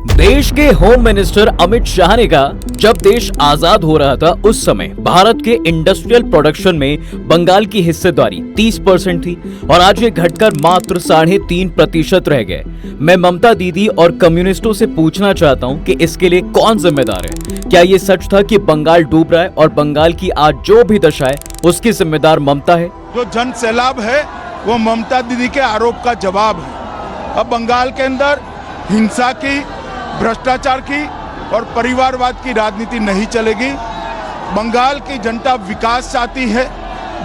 देश के home minister Amit Shah ने कहा, जब देश आजाद हो रहा था उस समय भारत के इंडस्ट्रियल प्रोडक्शन में बंगाल की हिस्सेदारी 30% थी और आज ये घटकर मात्र 3.5% रह गए। मैं ममता दीदी और कम्युनिस्टों से पूछना चाहता हूँ कि इसके लिए कौन जिम्मेदार है? क्या ये सच था कि बंगाल डूब रहा है और बंगाल की आज जो भी दशा है उसकी जिम्मेदार ममता है? जो जन सैलाब है वो ममता दीदी के आरोप का जवाब है। अब बंगाल के अंदर हिंसा की, भ्रष्टाचार की और परिवारवाद की राजनीति नहीं चलेगी। बंगाल की जनता विकास चाहती है,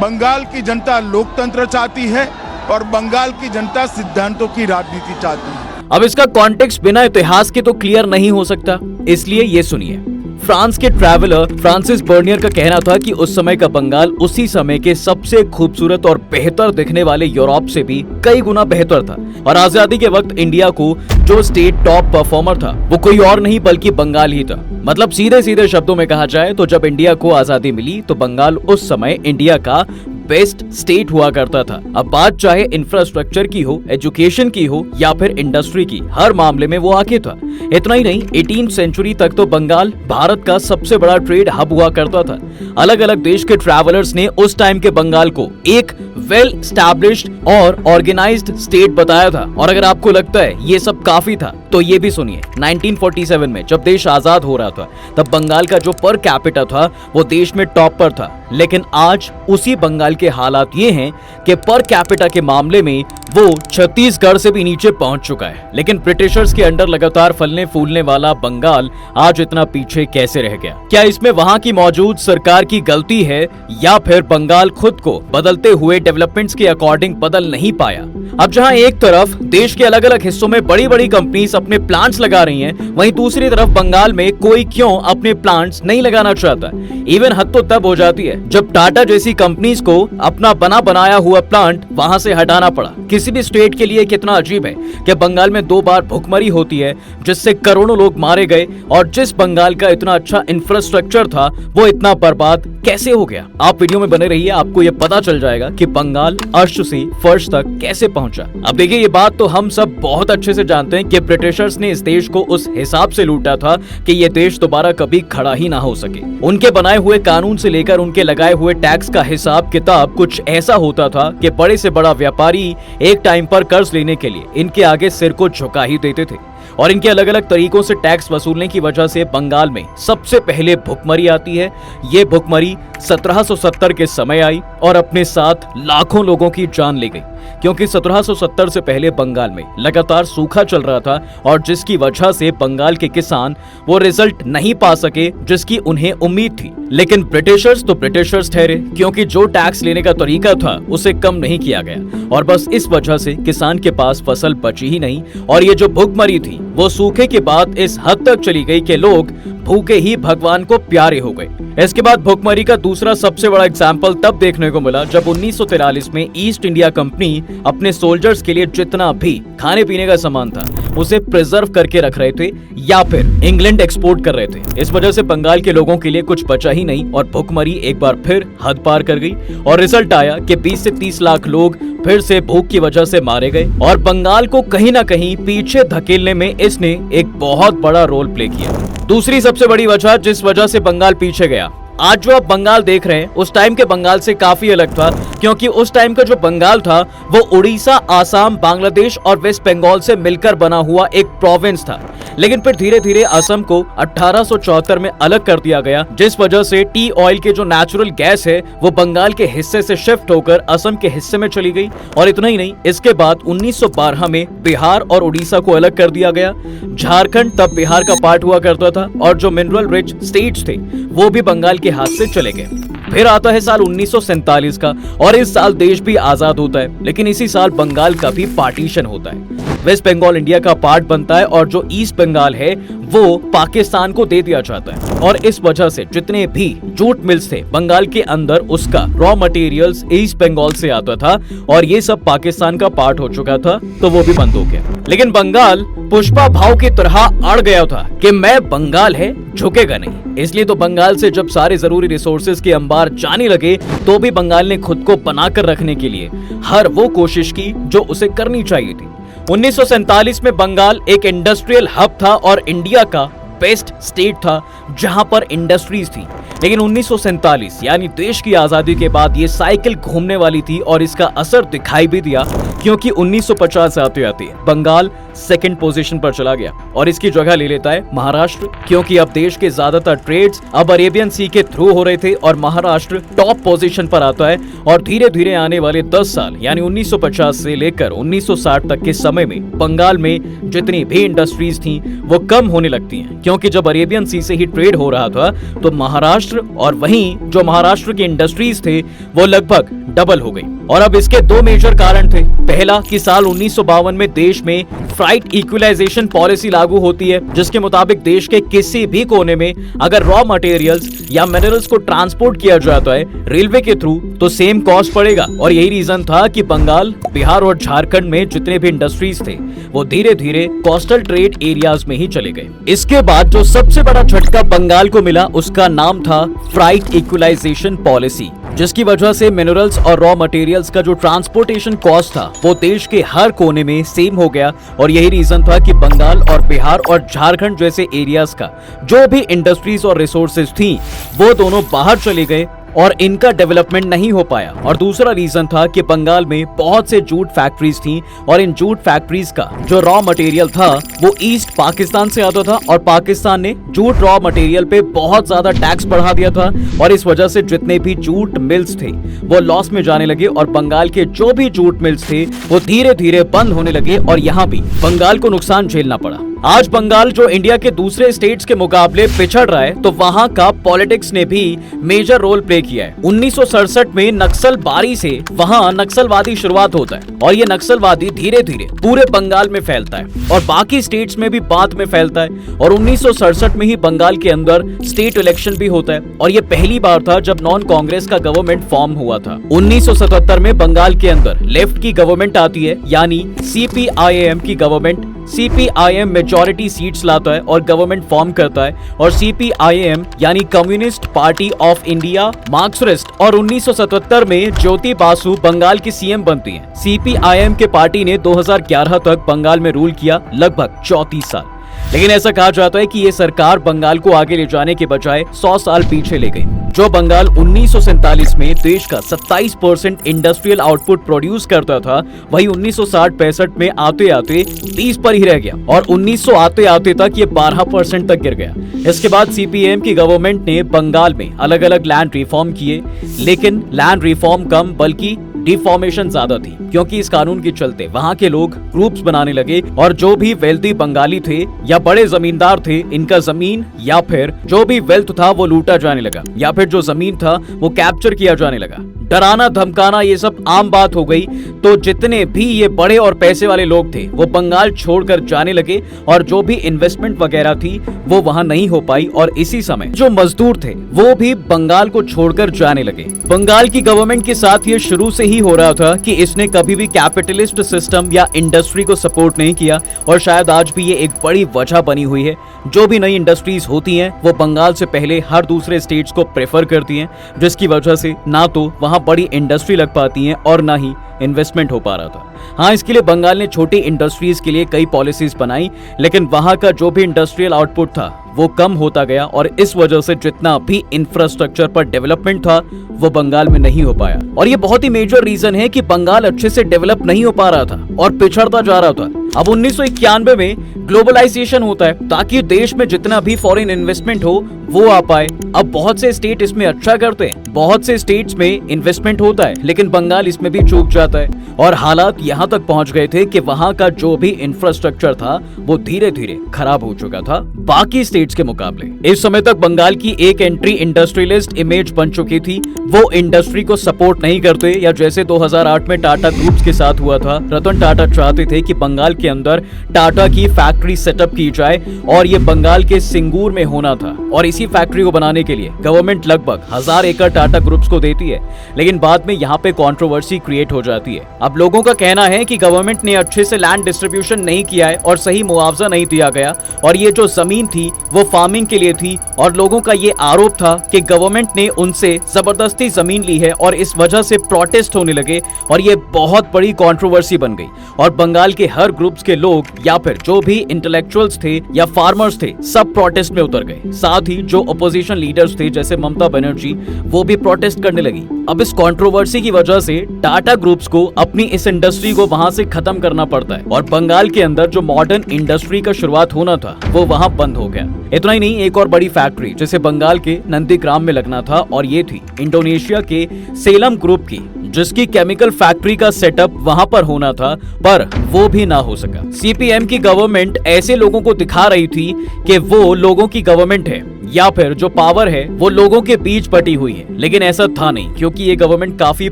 बंगाल की जनता लोकतंत्र चाहती है और बंगाल की जनता सिद्धांतों की राजनीति चाहती है। अब इसका कॉन्टेक्स्ट बिना इतिहास के तो क्लियर नहीं हो सकता, इसलिए ये सुनिए। फ्रांस के ट्रैवलर फ्रांसिस बर्नियर का कहना था कि उस समय का बंगाल उसी समय के सबसे खूबसूरत और बेहतर दिखने वाले यूरोप से भी कई गुना बेहतर था और आजादी के वक्त इंडिया को जो स्टेट टॉप परफॉर्मर था वो कोई और नहीं बल्कि बंगाल ही था। मतलब सीधे सीधे शब्दों में कहा जाए तो जब इंडिया को आजादी मिली तो बंगाल उस समय इंडिया का बेस्ट स्टेट हुआ करता था। अब बात चाहे इंफ्रास्ट्रक्चर की हो, एजुकेशन की हो या फिर इंडस्ट्री की, हर मामले में वो आगे था। इतना ही नहीं, 18वीं सेंचुरी तक तो बंगाल भारत का सबसे बड़ा ट्रेड हब हुआ करता था। अलग अलग देश के ट्रैवलर्स ने उस टाइम के बंगाल को एक वेल एस्टैब्लिश्ड और ऑर्गेनाइज्ड स्टेट बताया था। और अगर आपको लगता है ये सब काफी था तो ये भी सुनिए। 1947 में जब देश आजाद हो रहा था तब बंगाल का जो पर कैपिटा था वो देश में टॉप पर था, लेकिन आज उसी बंगाल के हालात ये हैं कि पर कैपिटा के मामले में वो छत्तीसगढ़ से भी नीचे पहुंच चुका है। लेकिन ब्रिटिशर्स के अंडर लगातार फलने फूलने वाला बंगाल आज इतना पीछे कैसे रह गया? क्या इसमें वहां की मौजूद सरकार की गलती है या फिर बंगाल खुद को बदलते हुए डेवलपमेंट्स के अकॉर्डिंग बदल नहीं पाया? अब जहां एक तरफ देश के अलग अलग हिस्सों में बड़ी बड़ी कंपनीज अपने प्लांट्स लगा रही हैं, वहीं दूसरी तरफ बंगाल में कोई क्यों अपने प्लांट्स नहीं लगाना चाहता। इवन हद तो तब हो जाती है जब टाटा जैसी कंपनीज को अपना बना बनाया हुआ प्लांट वहां से हटाना पड़ा। किसी भी स्टेट के लिए कितना अजीब है कि बंगाल में 2 बार भूखमरी होती है जिससे करोड़ों लोग मारे गए और जिस बंगाल का इतना अच्छा इंफ्रास्ट्रक्चर था वो इतना बर्बाद कैसे हो गया? आप वीडियो में बने रहिए, आपको ये पता चल जाएगा कि बंगाल अर्श से फर्श तक कैसे पहुंचा। अब देखिए, ये बात तो हम सब बहुत अच्छे से जानते हैं कि ब्रिटिशर्स ने इस देश को उस हिसाब से लूटा था कि ये देश दोबारा कभी खड़ा ही ना हो सके। उनके बनाए हुए कानून से लेकर उनके लगाए हुए टैक्स का हिसाब किताब कुछ ऐसा होता था कि बड़े से बड़ा व्यापारी एक टाइम पर कर्ज लेने के लिए इनके आगे सिर को झुका ही देते थे। और इनके अलग अलग तरीकों से टैक्स वसूलने की वजह से बंगाल में सबसे पहले भुखमरी आती है। ये भुखमरी 1770 के समय आई और अपने साथ लाखों लोगों की जान ले गई, क्योंकि 1770 से पहले बंगाल में लगातार सूखा चल रहा था और जिसकी वजह से बंगाल के किसान वो रिजल्ट नहीं पा सके जिसकी उन्हें उम्मीद थी। लेकिन ब्रिटिशर्स तो ब्रिटिशर्स ठहरे, क्योंकि जो टैक्स लेने का तरीका था उसे कम नहीं किया गया और बस इस वजह से किसान के पास फसल बची ही नहीं। और ये जो भुखमरी थी वो सूखे के बाद इस हद तक चली गई कि लोग भूखे ही भगवान को प्यारे हो गए। इसके बाद भुखमरी का दूसरा सबसे बड़ा एग्जाम्पल तब देखने को मिला जब 1943 में ईस्ट इंडिया कंपनी अपने सोल्जर्स के लिए जितना भी खाने पीने का सामान था उसे प्रिजर्व करके रख रहे थे या फिर इंग्लैंड एक्सपोर्ट कर रहे थे। इस वजह से बंगाल के लोगों के लिए कुछ बचा ही नहीं और भुखमरी एक बार फिर हद पार कर गई और रिजल्ट आया कि 20 से 30 लाख लोग फिर से भूख की वजह से मारे गए और बंगाल को कहीं ना कहीं पीछे धकेलने में इसने एक बहुत बड़ा रोल प्ले किया। दूसरी सबसे बड़ी वजह जिस वजह से बंगाल पीछे गया, आज जो आप बंगाल देख रहे हैं उस टाइम के बंगाल से काफी अलग था, क्योंकि उस टाइम का जो बंगाल था वो उड़ीसा, आसाम, बांग्लादेश और वेस्ट बंगाल से मिलकर बना हुआ एक प्रोविंस था। लेकिन फिर धीरे धीरे असम को 1874 में अलग कर दिया गया, जिस वजह से टी ऑयल के जो नेचुरल गैस है वो बंगाल के हिस्से से शिफ्ट होकर असम के हिस्से में चली गई। और इतना ही नहीं, इसके बाद 1912 में बिहार और उड़ीसा को अलग कर दिया गया। झारखंड तब बिहार का पार्ट हुआ करता था और जो मिनरल रिच स्टेट्स थे वो भी बंगाल के हाथ से चले गए। फिर आता है साल 1947 का और इस साल देश भी आजाद होता है, लेकिन इसी साल बंगाल का भी पार्टीशन होता है। वेस्ट बंगाल इंडिया का पार्ट बनता है और जो ईस्ट बंगाल है वो पाकिस्तान को दे दिया जाता है और इस वजह से जितने भी जूट मिल्स थे बंगाल के अंदर उसका रॉ मटेरियल्स ईस्ट बंगाल से आता था और ये सब पाकिस्तान का पार्ट हो चुका था, तो वो भी बंद हो गया। लेकिन बंगाल पुष्पा भाव की तरह अड़ गया था कि मैं बंगाल है झुकेगा नहीं। इसलिए तो बंगाल से जब सारे जरूरी रिसोर्सेज के अंबार जाने लगे तो भी बंगाल ने खुद को बनाकर रखने के लिए हर वो कोशिश की जो उसे करनी चाहिए थी। 1947 में बंगाल एक इंडस्ट्रियल हब था और इंडिया का बेस्ट स्टेट था जहां पर इंडस्ट्रीज थी। लेकिन 1947 यानी देश की आजादी के बाद ये साइकिल घूमने वाली थी और इसका असर दिखाई भी दिया, क्योंकि 1950 आते आते बंगाल सेकंड पोजीशन पर चला गया और इसकी जगह ले लेता है महाराष्ट्र, क्योंकि अब देश के ज्यादातर ट्रेड्स अब अरेबियन सी के थ्रू हो रहे थे और महाराष्ट्र टॉप पोजीशन पर आता है। और धीरे धीरे आने वाले 10 साल यानी 1950 से लेकर 1960 तक के समय में बंगाल में जितनी भी इंडस्ट्रीज थी वो कम होने लगती हैं, क्योंकि जब अरेबियन सी से ही ट्रेड हो रहा था तो महाराष्ट्र और वहीं जो महाराष्ट्र की इंडस्ट्रीज थे वो लगभग डबल हो गई। और अब इसके दो मेजर कारण थे। पहला कि साल 1952 में देश में फ्राइट इक्विलाइजेशन पॉलिसी लागू होती है, जिसके मुताबिक देश के किसी भी कोने में अगर रॉ मटेरियल्स या मिनरल्स को ट्रांसपोर्ट किया जाता है रेलवे के थ्रू तो सेम कॉस्ट पड़ेगा। और यही रीजन था कि बंगाल, बिहार और झारखंड में जितने भी इंडस्ट्रीज थे वो धीरे धीरे कोस्टल ट्रेड एरियाज में ही चले गए। इसके बाद जो सबसे बड़ा झटका बंगाल को मिला उसका नाम था फ्राइट इक्विलाइजेशन पॉलिसी, जिसकी वजह से मिनरल्स और रॉ मटेरियल्स का जो ट्रांसपोर्टेशन कॉस्ट था वो देश के हर कोने में सेम हो गया। और यही रीजन था कि बंगाल और बिहार और झारखंड जैसे एरियाज का जो भी इंडस्ट्रीज और रिसोर्सेज थी वो दोनों बाहर चले गए और इनका डेवलपमेंट नहीं हो पाया। और दूसरा रीजन था कि बंगाल में बहुत से जूट फैक्ट्रीज थी और इन जूट फैक्ट्रीज का जो रॉ मटेरियल था वो ईस्ट पाकिस्तान से आता था और पाकिस्तान ने जूट रॉ मटेरियल पे बहुत ज्यादा टैक्स बढ़ा दिया था और इस वजह से जितने भी जूट मिल्स थे वो लॉस में जाने लगे और बंगाल के जो भी जूट मिल्स थे वो धीरे धीरे बंद होने लगे और यहाँ भी बंगाल को नुकसान झेलना पड़ा। आज बंगाल जो इंडिया के दूसरे स्टेट्स के मुकाबले पिछड़ रहा है तो वहाँ का पॉलिटिक्स ने भी मेजर रोल प्ले किया है। 1967 में नक्सलबारी से वहाँ नक्सलवादी शुरुआत होता है और ये नक्सलवादी धीरे धीरे पूरे बंगाल में फैलता है और बाकी स्टेट्स में भी बाद में फैलता है। और 1967 में ही बंगाल के अंदर स्टेट इलेक्शन भी होता है और ये पहली बार था जब नॉन कांग्रेस का गवर्नमेंट फॉर्म हुआ था। 1977 में बंगाल के अंदर लेफ्ट की गवर्नमेंट आती है, यानी CPIM की गवर्नमेंट। CPIM मेजॉरिटी सीट्स लाता है और गवर्नमेंट फॉर्म करता है और CPIM यानी communist party of India Marxist. और 1977 में ज्योति बासु बंगाल की CM बनती हैं। CPIM के पार्टी ने 2011 तक बंगाल में रूल किया, लगभग 34 साल। लेकिन ऐसा कहा जाता है कि ये सरकार बंगाल को आगे ले जाने के बजाय 100 साल पीछे ले गई। जो बंगाल 1947 में देश का 27% इंडस्ट्रियल आउटपुट प्रोड्यूस करता था वही 1960-65 में आते आते 20 पर ही रह गया और 1900 आते आते तक ये 12% तक गिर गया। इसके बाद CPIM की गवर्नमेंट ने बंगाल में अलग अलग लैंड रिफॉर्म किए, लेकिन लैंड रिफॉर्म कम बल्कि डिफॉर्मेशन ज्यादा थी, क्योंकि इस कानून के चलते वहां के लोग ग्रुप्स बनाने लगे और जो भी वेल्दी बंगाली थे या बड़े जमींदार थे इनका जमीन या फिर जो भी वेल्थ था वो लूटा जाने लगा या फिर जो जमीन था वो कैप्चर किया जाने लगा। डराना धमकाना ये सब आम बात हो गई। तो जितने भी ये बड़े और पैसे वाले लोग थे वो बंगाल छोड़कर जाने लगे और जो भी इन्वेस्टमेंट वगैरह थी वो वहां नहीं हो पाई और इसी समय जो मजदूर थे वो भी बंगाल को छोड़कर जाने लगे। बंगाल की गवर्नमेंट के साथ ये शुरू से ही हो रहा था कि इसने कभी भी कैपिटलिस्ट सिस्टम या इंडस्ट्री को सपोर्ट नहीं किया और शायद आज भी ये एक बड़ी वजह बनी हुई है। जो भी नई इंडस्ट्रीज होती हैं वो बंगाल से पहले हर दूसरे स्टेट्स को प्रेफर करती हैं, जिसकी वजह से ना तो वहां बड़ी इंडस्ट्री लग पाती हैं और ना ही इन्वेस्टमेंट हो पा रहा था। हाँ, इसके लिए बंगाल ने छोटी इंडस्ट्रीज के लिए कई पॉलिसीज बनाई, लेकिन वहां का जो भी इंडस्ट्रियल आउटपुट था वो कम होता गया और इस वजह से जितना भी इंफ्रास्ट्रक्चर पर डेवलपमेंट था वो बंगाल में नहीं हो पाया। और ये बहुत ही मेजर रीजन है कि बंगाल अच्छे से डेवलप नहीं हो पा रहा था और पिछड़ता जा रहा था। अब 1991 में ग्लोबलाइजेशन होता है ताकि देश में जितना भी फॉरेन इन्वेस्टमेंट हो वो आ पाए। अब बहुत से स्टेट इसमें अच्छा करते हैं, बहुत से स्टेट्स में इन्वेस्टमेंट होता है, लेकिन बंगाल इसमें भी चूक जाता है और हालात यहाँ तक पहुँच गए थे कि वहाँ का जो भी इंफ्रास्ट्रक्चर था वो धीरे धीरे खराब हो चुका था बाकी स्टेट्स के मुकाबले। इस समय तक बंगाल की एक एंट्री इंडस्ट्रियलिस्ट इमेज बन चुकी थी। वो इंडस्ट्री को सपोर्ट नहीं करते, या जैसे 2008 में टाटा ग्रुप्स के साथ हुआ था, रतन टाटा चाहते थे कि बंगाल के अंदर टाटा की फैक्ट्री सेटअप की जाए और ये बंगाल के सिंगूर में होना था और इसी फैक्ट्री को बनाने के लिए गवर्नमेंट लगभग 1000 एकड़ टाटा ग्रुप्स को देती है, लेकिन बाद में यहाँ पे कंट्रोवर्सी क्रिएट हो जाती है। अब लोगों का कहना है कि गवर्नमेंट ने अच्छे से लैंड डिस्ट्रीब्यूशन नहीं किया है और सही मुआवजा नहीं दिया गया और ये जो जमीन थी वो फार्मिंग के लिए थी और लोगों का ये आरोप था कि गवर्नमेंट ने उनसे जबरदस्ती जमीन ली है और इस वजह से प्रोटेस्ट होने लगे और ये बहुत बड़ी कंट्रोवर्सी बन गई और बंगाल के हर ग्रुप ग्रुप्स के लोग या फिर जो भी इंटेलेक्चुअल्स थे या फार्मर्स थे, सब प्रोटेस्ट में उतर गए। साथ ही जो अपोजिशन लीडर्स थे जैसे ममता बनर्जी, वो भी प्रोटेस्ट करने लगी। अब इस कंट्रोवर्सी की वजह से टाटा ग्रुप्स को अपनी इस इंडस्ट्री को वहां से खत्म करना पड़ता है और बंगाल के अंदर जो मॉडर्न इंडस्ट्री का शुरुआत होना था वो वहां बंद हो गया। इतना ही नहीं, एक और बड़ी फैक्ट्री जैसे बंगाल के नंदीग्राम में लगना था और ये थी इंडोनेशिया के सेलम ग्रुप की, जिसकी केमिकल फैक्ट्री का सेटअप वहां पर होना था, पर वो भी ना हो सका। सीपीएम की गवर्नमेंट ऐसे लोगों को दिखा रही थी कि वो लोगों की गवर्नमेंट है या फिर जो पावर है वो लोगों के बीच बटी हुई है, लेकिन ऐसा था नहीं, क्योंकि ये गवर्नमेंट काफी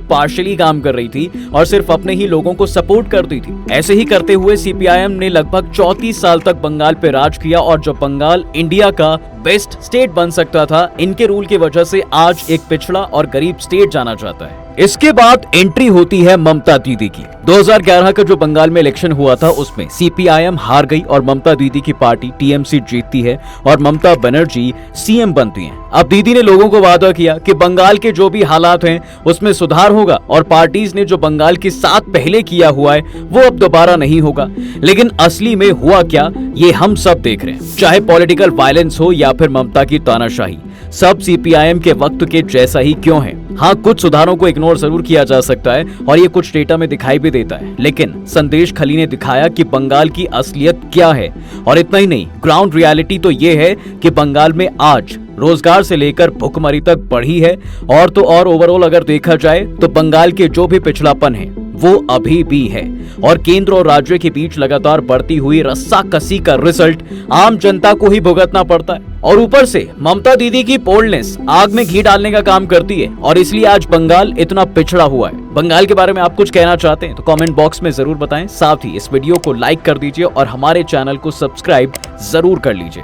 पार्शियली काम कर रही थी और सिर्फ अपने ही लोगों को सपोर्ट करती थी। ऐसे ही करते हुए सीपीआईएम ने लगभग 34 साल तक बंगाल पे राज किया और जो बंगाल इंडिया का बेस्ट स्टेट बन सकता था, इनके रूल की वजह से आज एक पिछड़ा और गरीब स्टेट जाना जाता है। इसके बाद एंट्री होती है ममता दीदी की। 2011 का जो बंगाल में इलेक्शन हुआ था उसमें सीपीआईएम हार गई और ममता दीदी की पार्टी टीएमसी जीतती है और ममता बनर्जी सीएम बनती हैं। अब दीदी ने लोगों को वादा किया कि बंगाल के जो भी हालात हैं उसमें सुधार होगा और पार्टीज ने जो बंगाल के साथ पहले किया हुआ है वो अब दोबारा नहीं होगा। लेकिन असली में हुआ क्या, ये हम सब देख रहे हैं। चाहे पॉलिटिकल वायलेंस हो या फिर ममता की तानाशाही, सब सीपीआईएम के वक्त के जैसा ही क्यों है। हाँ, कुछ सुधारों को इग्नोर जरूर किया जा सकता है और ये कुछ डेटा में दिखाई भी देता है, लेकिन संदेश खली ने दिखाया कि बंगाल की असलियत क्या है। और इतना ही नहीं, ग्राउंड रियलिटी तो ये है कि बंगाल में आज रोजगार से लेकर भुखमरी तक बढ़ी है और तो और ओवरऑल अगर देखा जाए तो बंगाल के जो भी पिछड़ापन है वो अभी भी है और केंद्र और राज्य के बीच लगातार बढ़ती हुई रस्साकसी का रिजल्ट आम जनता को ही भुगतना पड़ता है। और ऊपर से ममता दीदी की बोल्डनेस आग में घी डालने का काम करती है और इसलिए आज बंगाल इतना पिछड़ा हुआ है। बंगाल के बारे में आप कुछ कहना चाहते हैं तो कमेंट बॉक्स में जरूर बताएं। साथ ही इस वीडियो को लाइक कर दीजिए और हमारे चैनल को सब्सक्राइब जरूर कर लीजिए।